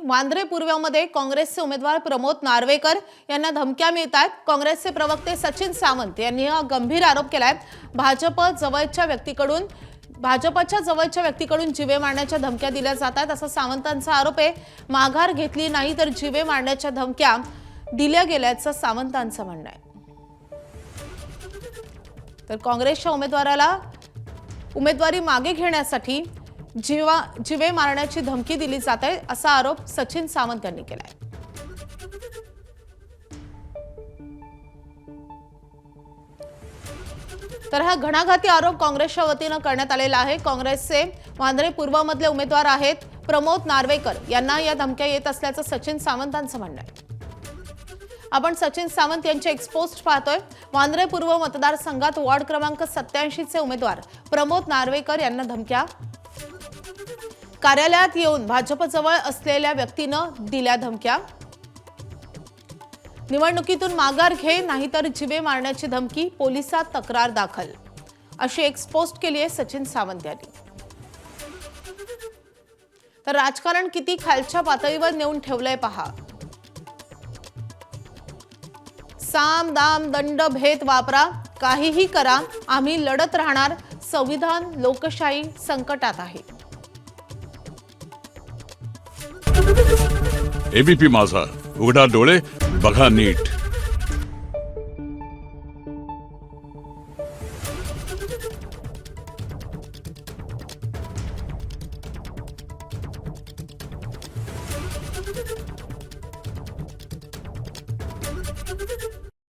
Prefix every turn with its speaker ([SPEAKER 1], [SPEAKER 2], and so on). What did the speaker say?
[SPEAKER 1] वांद्रे पूर्वमध्ये काँग्रेसचे उमेदवार प्रमोद नार्वेकर यांना धमक्या मिळतात। काँग्रेसचे प्रवक्ते सचिन सावंत यांनी हा गंभीर आरोप केलाय। भाजपच्या जवळच्या व्यक्तीकडून जीवे मारण्याच्या धमक्या दिल्या जातात असा सावंतांचा आरोप आहे। माघार घेतली नाही तर जीवे मारण्याच्या धमक्या दिल्या गेल्याचं सावंतांचं म्हणणं आहे। तर काँग्रेसच्या उमेदवारी मागे घेण्यासाठी जीवे मारण्याची धमकी दिली जाते असा आरोप सचिन सावंत यांनी केलाय। तर हा घणाघाती आरोप काँग्रेसच्या वतीने करण्यात आलेला आहे। काँग्रेसचे वांद्रे पूर्वमधले उमेदवार आहेत प्रमोद नार्वेकर यांना या धमक्या येत असल्याचं सचिन सावंतांचं म्हणणं आहे। आपण सचिन सावंत यांचे एक्सपोस्ट पाहतोय। वांद्रे पूर्व मतदारसंघात वॉर्ड क्रमांक 87 चे उमेदवार प्रमोद नार्वेकर यांना धमक्या। कार्यालयात येऊन भाजपजवळ असलेल्या व्यक्तीनं दिल्या धमक्या। निवडणुकीतून माघार घे नाहीतर जीवे मारण्याची धमकी, पोलिसात तक्रार दाखल अशी एक्सपोस्ट केली आहे सचिन सावंत यांनी। तर राजकारण किती खालच्या पातळीवर नेऊन ठेवलंय पहा। साम दाम दंड भेद वापरा, काहीही करा, आम्ही लढत राहणार, संविधान लोकशाही संकटात आहे।
[SPEAKER 2] एबीपी माझा, उघडा डोळे बघा नीट।